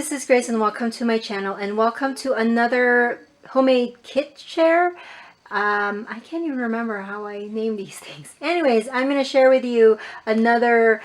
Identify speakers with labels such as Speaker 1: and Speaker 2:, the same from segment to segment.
Speaker 1: this is Grace and welcome to my channel and welcome to another homemade kit share. I can't even remember how I name these things. Anyways, I'm going to share with you another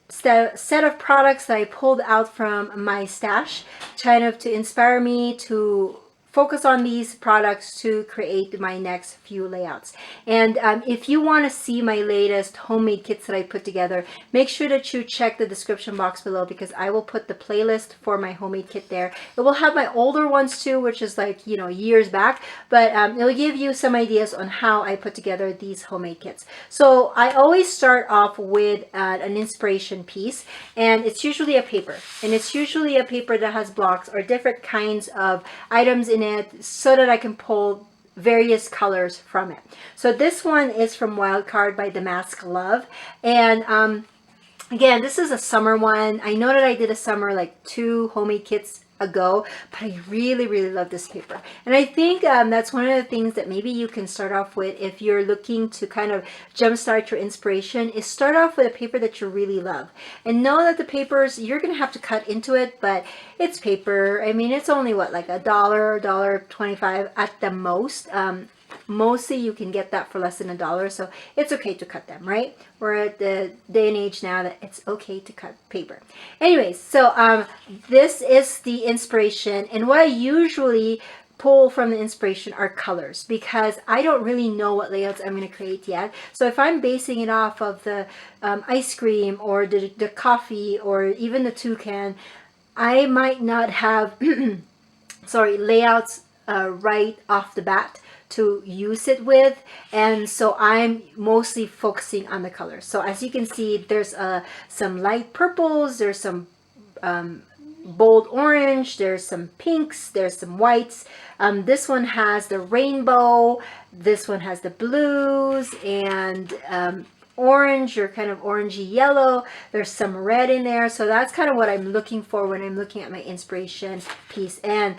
Speaker 1: set of products that I pulled out from my stash, kind of to inspire me to focus on these products to create my next few layouts. And if you want to see my latest homemade kits that I put together, make sure that you check the description box below because I will put the playlist for my homemade kit there. It will have my older ones too, which is like, you know, years back, but it'll give you some ideas on how I put together these homemade kits. So I always start off with an inspiration piece, and it's usually a paper, and it's usually a paper that has blocks or different kinds of items in it so that I can pull various colors from it. So this one is from Wildcard by Damask Love, and again, this is a summer one. I know that I did a summer like 2 homemade kits ago, but I really love this paper, and I think that's one of the things that maybe you can start off with if you're looking to kind of jumpstart your inspiration, is start off with a paper that you really love, and know that the papers, you're gonna have to cut into it, but it's paper. I mean, it's only what, like $1.25 at the most. Mostly you can get that for less than $1, so it's okay to cut them, right? We're at the day and age now that it's okay to cut paper. Anyways, so this is the inspiration, and what I usually pull from the inspiration are colors, because I don't really know what layouts I'm going to create yet. So if I'm basing it off of the ice cream or the coffee or even the toucan, I might not have sorry, layouts right off the bat to use it with, and so I'm mostly focusing on the colors. So as you can see, there's some light purples, there's some bold orange, there's some pinks, there's some whites. This one has the rainbow, this one has the blues, and orange or kind of orangey yellow. There's some red in there, so that's kind of what I'm looking for when I'm looking at my inspiration piece. And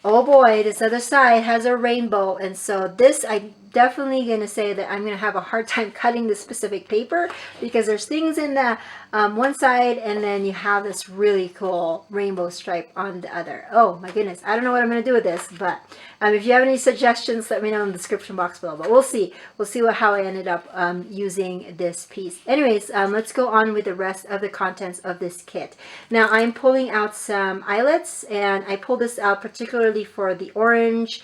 Speaker 1: oh boy, this other side has a rainbow, and so this, I'm definitely going to say that I'm going to have a hard time cutting this specific paper because there's things in the one side, and then you have this really cool rainbow stripe on the other. Oh my goodness, I don't know what I'm going to do with this, but if you have any suggestions, let me know in the description box below. But we'll see how I ended up using this piece. Anyways, let's go on with the rest of the contents of this kit. Now I'm pulling out some eyelets, and I pulled this out particularly for the orange.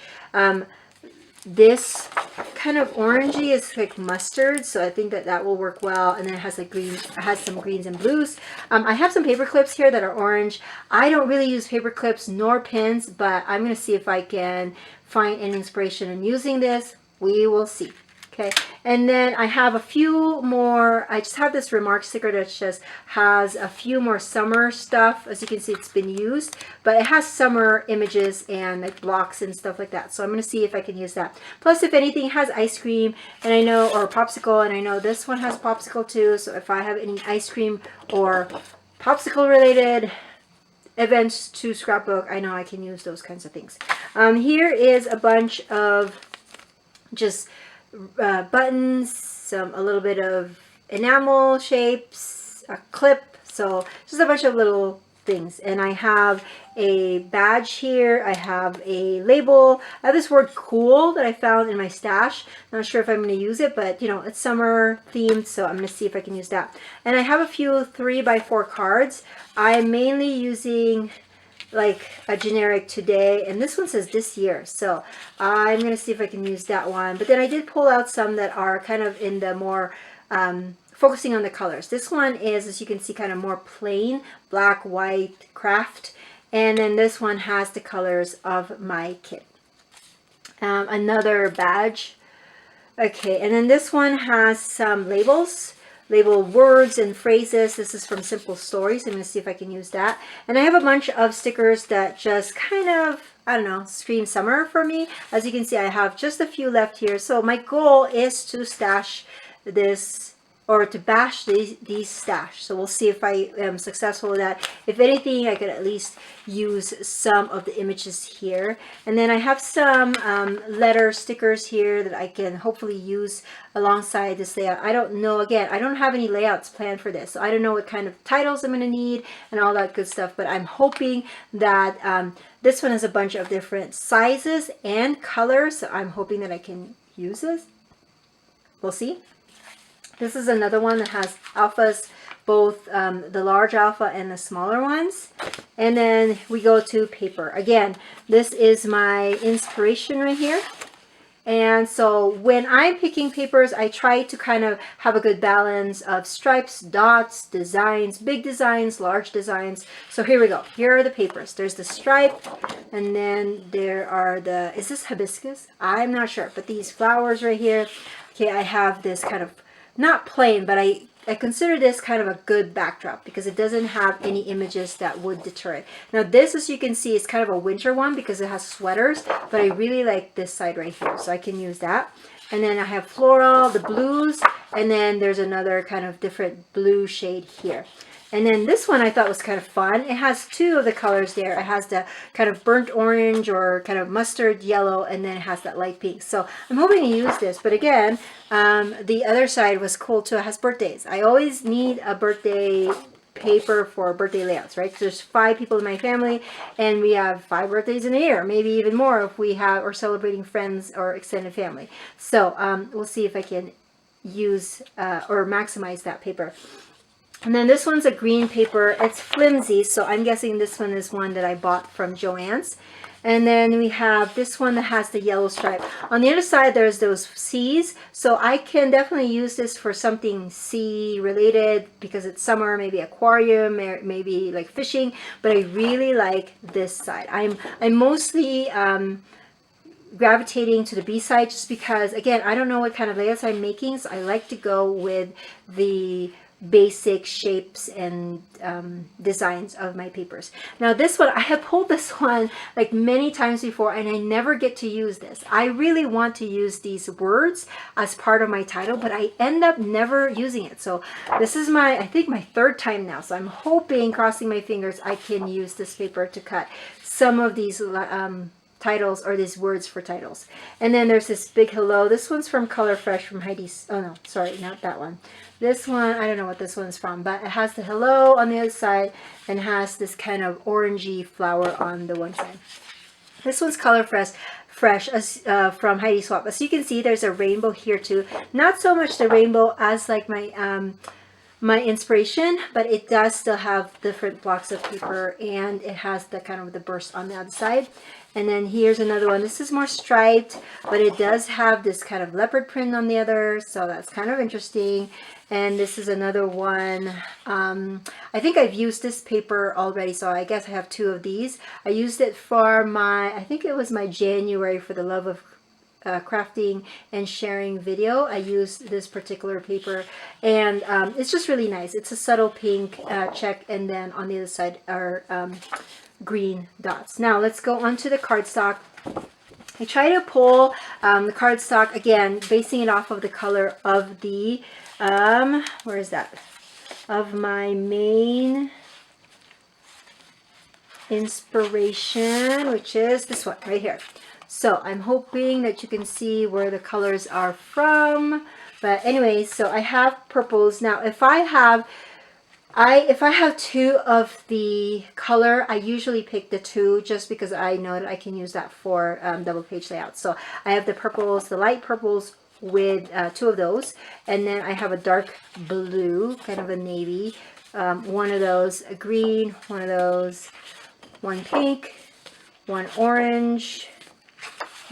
Speaker 1: This kind of orangey is like mustard, so I think that will work well. And then it has like green, it has some greens and blues. I have some paper clips here that are orange. I don't really use paper clips nor pins, but I'm going to see if I can find an inspiration in using this. We will see. Okay, and then I have a few more. I just have this remark sticker that just has a few more summer stuff. As you can see, it's been used, but it has summer images and like blocks and stuff like that. So I'm going to see if I can use that. Plus, if anything, it has ice cream, and I know, or popsicle, and I know this one has popsicle too. So if I have any ice cream or popsicle related events to Scrapbook, I know I can use those kinds of things. Here is a bunch of just buttons, a little bit of enamel shapes, a clip, so just a bunch of little things. And I have a badge here, I have a label, I have this word cool that I found in my stash. Not sure if I'm going to use it, but you know, it's summer themed, so I'm going to see if I can use that. And I have a few 3x4 cards. I'm mainly using like a generic today, and this one says this year, so I'm going to see if I can use that one. But then I did pull out some that are kind of in the more focusing on the colors. This one is, as you can see, kind of more plain black, white craft, and then this one has the colors of my kit. Another badge. Okay, and then this one has some labels, label words and phrases. This is from Simple Stories. I'm going to see if I can use that. And I have a bunch of stickers that just kind of, I don't know, scream summer for me. As you can see, I have just a few left here. So my goal is to stash this or to bash these stash. So we'll see if I am successful with that. If anything, I could at least use some of the images here. And then I have some letter stickers here that I can hopefully use alongside this layout. I don't know, again, I don't have any layouts planned for this, so I don't know what kind of titles I'm going to need and all that good stuff, but I'm hoping that this one has a bunch of different sizes and colors, so I'm hoping that I can use this. We'll see. This is another one that has alphas, both the large alpha and the smaller ones. And then we go to paper. Again, this is my inspiration right here. And so when I'm picking papers, I try to kind of have a good balance of stripes, dots, designs, big designs, large designs. So here we go. Here are the papers. There's the stripe, and then there are the, is this hibiscus? I'm not sure, but these flowers right here. Okay, I have this kind of, not plain, but I consider this kind of a good backdrop because it doesn't have any images that would deter it. Now this, as you can see, is kind of a winter one because it has sweaters, but I really like this side right here, so I can use that. And then I have floral, the blues, and then there's another kind of different blue shade here. And then this one I thought was kind of fun. It has two of the colors there. It has the kind of burnt orange or kind of mustard yellow, and then it has that light pink. So I'm hoping to use this. But again, the other side was cool too. It has birthdays. I always need a birthday paper for birthday layouts, right? There's 5 people in my family, and we have 5 birthdays in a year, maybe even more if we have or celebrating friends or extended family. So we'll see if I can use or maximize that paper. And then this one's a green paper. It's flimsy, so I'm guessing this one is one that I bought from Joann's. And then we have this one that has the yellow stripe. On the other side, there's those seas, so I can definitely use this for something sea related because it's summer, maybe aquarium, or maybe like fishing. But I really like this side. I'm mostly gravitating to the B side just because, again, I don't know what kind of layouts I'm making, so I like to go with the basic shapes and designs of my papers. Now this one, I have pulled this one like many times before, and I never get to use this. I really want to use these words as part of my title, but I end up never using it. So this is my, I think my 3rd time now. So I'm hoping, crossing my fingers, I can use this paper to cut some of these titles, or these words for titles. And then there's this big hello. This one's from Color Fresh from Heidi's. Oh no, sorry, not that one. This one, I don't know what this one's from, but it has the hello on the other side and has this kind of orangey flower on the one side. This one's Color Fresh as, from Heidi Swap. As you can see, there's a rainbow here too. Not so much the rainbow as like my my inspiration, but it does still have different blocks of paper, and it has the kind of the burst on the other side. And then here's another one. This is more striped, but it does have this kind of leopard print on the other, so that's kind of interesting. And this is another one. I think I've used this paper already, so I guess I have 2 of these. I used it for my, I think it was my January for the Love of crafting and sharing video. I used this particular paper, and it's just really nice. It's a subtle pink check, and then on the other side are green dots. Now let's go on to the cardstock. I try to pull the cardstock, again, basing it off of the color of the where is that, of my main inspiration, which is this one right here. So I'm hoping that you can see where the colors are from. But anyway, so I have purples. Now if I have 2 of the color, I usually pick the 2 just because I know that I can use that for double page layout. So I have the purples, the light purples with 2 of those, and then I have a dark blue, kind of a navy, one of those, a green, one of those, one pink, one orange,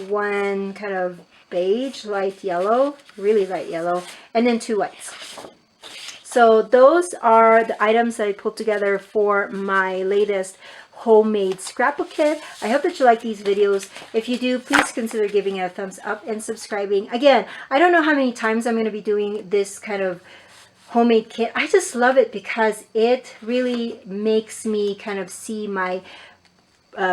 Speaker 1: one kind of beige, light yellow, really light yellow, and then 2 whites. So those are the items that I pulled together for my latest homemade scrapbook kit. I hope that you like these videos. If you do, please consider giving it a thumbs up and subscribing. Again, I don't know how many times I'm going to be doing this kind of homemade kit. I just love it because it really makes me kind of see my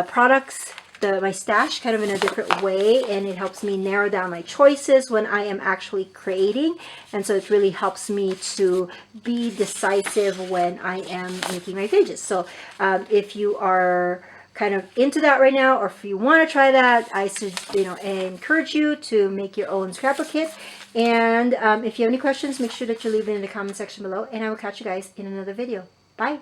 Speaker 1: products my stash kind of in a different way, and it helps me narrow down my choices when I am actually creating. And so it really helps me to be decisive when I am making my pages. So if you are kind of into that right now, or if you want to try that, I should, encourage you to make your own scrapbook kit. And if you have any questions, make sure that you leave it in the comment section below, and I will catch you guys in another video. Bye.